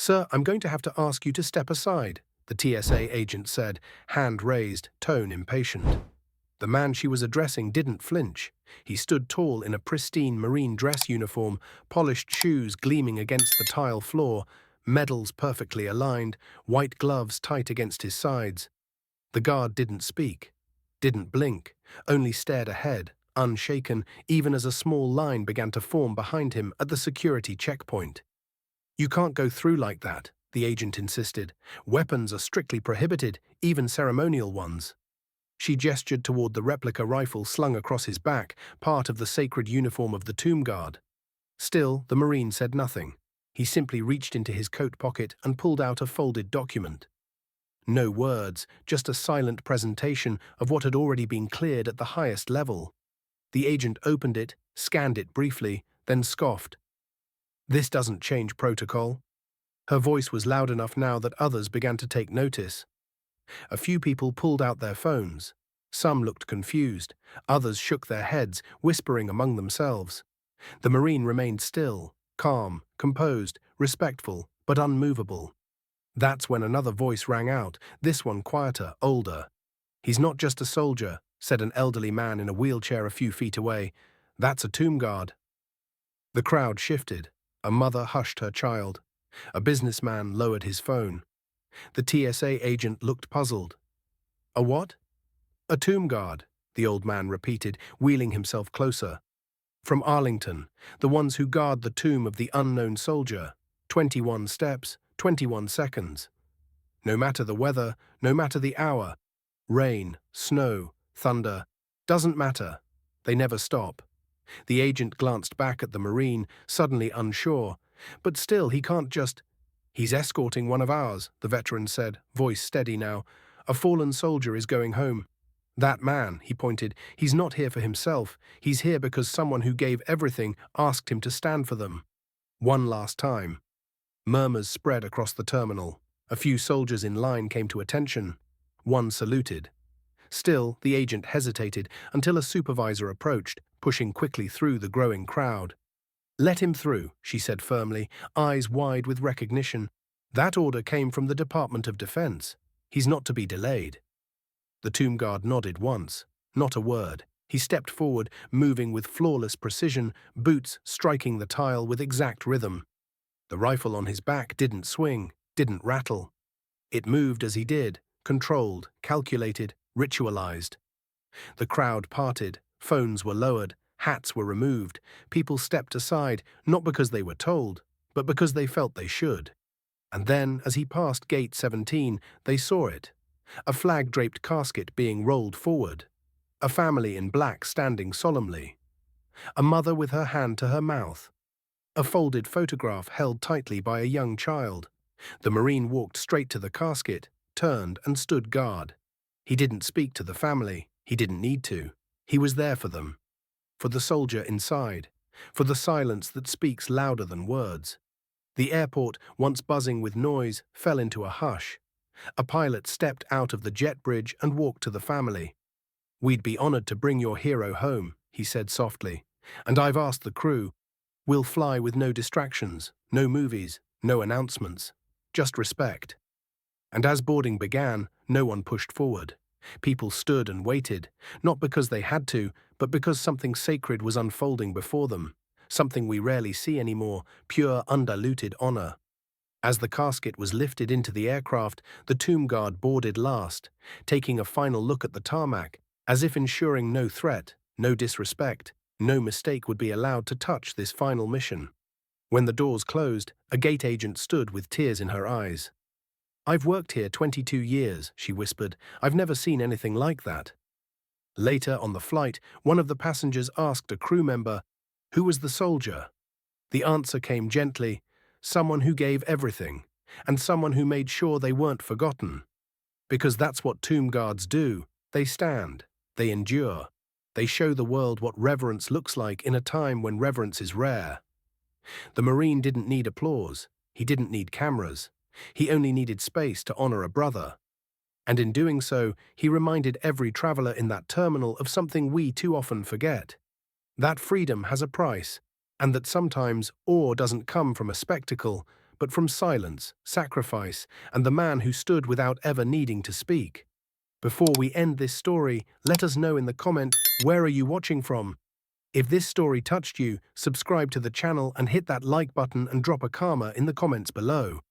"Sir, I'm going to have to ask you to step aside," the TSA agent said, hand raised, tone impatient. The man she was addressing didn't flinch. He stood tall in a pristine marine dress uniform, polished shoes gleaming against the tile floor, medals perfectly aligned, white gloves tight against his sides. The guard didn't speak, didn't blink, only stared ahead, unshaken, even as a small line began to form behind him at the security checkpoint. "You can't go through like that," the agent insisted. "Weapons are strictly prohibited, even ceremonial ones." She gestured toward the replica rifle slung across his back, part of the sacred uniform of the tomb guard. Still, the Marine said nothing. He simply reached into his coat pocket and pulled out a folded document. No words, just a silent presentation of what had already been cleared at the highest level. The agent opened it, scanned it briefly, then scoffed. "This doesn't change protocol." Her voice was loud enough now that others began to take notice. A few people pulled out their phones. Some looked confused. Others shook their heads, whispering among themselves. The Marine remained still, calm, composed, respectful, but unmovable. That's when another voice rang out, this one quieter, older. "He's not just a soldier," said an elderly man in a wheelchair a few feet away. "That's a tomb guard." The crowd shifted. A mother hushed her child. A businessman lowered his phone. The TSA agent looked puzzled. "A what?" "A tomb guard," the old man repeated, wheeling himself closer. "From Arlington, the ones who guard the tomb of the unknown soldier. 21 steps, 21 seconds. No matter the weather, no matter the hour. Rain, snow, thunder. Doesn't matter. They never stop." The agent glanced back at the Marine, suddenly unsure. "But still, he can't just—" "He's escorting one of ours," the veteran said, voice steady now. "A fallen soldier is going home. That man," he pointed, "he's not here for himself. He's here because someone who gave everything asked him to stand for them. One last time." Murmurs spread across the terminal. A few soldiers in line came to attention. One saluted. Still, the agent hesitated until a supervisor approached, pushing quickly through the growing crowd. "Let him through," she said firmly, eyes wide with recognition. "That order came from the Department of Defense. He's not to be delayed." The tomb guard nodded once. Not a word. He stepped forward, moving with flawless precision, boots striking the tile with exact rhythm. The rifle on his back didn't swing, didn't rattle. It moved as he did, controlled, calculated, ritualized. The crowd parted, phones were lowered, hats were removed. People stepped aside, not because they were told, but because they felt they should. And then, as he passed Gate 17, they saw it. A flag-draped casket being rolled forward. A family in black standing solemnly. A mother with her hand to her mouth. A folded photograph held tightly by a young child. The Marine walked straight to the casket, turned and stood guard. He didn't speak to the family. He didn't need to. He was there for them. For the soldier inside. For the silence that speaks louder than words. The airport, once buzzing with noise, fell into a hush. A pilot stepped out of the jet bridge and walked to the family. "We'd be honored to bring your hero home," he said softly. "And I've asked the crew. We'll fly with no distractions, no movies, no announcements. Just respect." And as boarding began, no one pushed forward. People stood and waited, not because they had to, but because something sacred was unfolding before them. Something we rarely see anymore, pure, undiluted honor. As the casket was lifted into the aircraft, the tomb guard boarded last, taking a final look at the tarmac, as if ensuring no threat, no disrespect, no mistake would be allowed to touch this final mission. When the doors closed, a gate agent stood with tears in her eyes. "I've worked here 22 years, she whispered. "I've never seen anything like that." Later on the flight, one of the passengers asked a crew member, "Who was the soldier?" The answer came gently, "Someone who gave everything, and someone who made sure they weren't forgotten." Because that's what tomb guards do. They stand, they endure, they show the world what reverence looks like in a time when reverence is rare. The Marine didn't need applause, he didn't need cameras, he only needed space to honor a brother. And in doing so, he reminded every traveler in that terminal of something we too often forget. That freedom has a price, and that sometimes awe doesn't come from a spectacle, but from silence, sacrifice, and the man who stood without ever needing to speak. Before we end this story, let us know in the comment, where are you watching from? If this story touched you, subscribe to the channel and hit that like button and drop a karma in the comments below.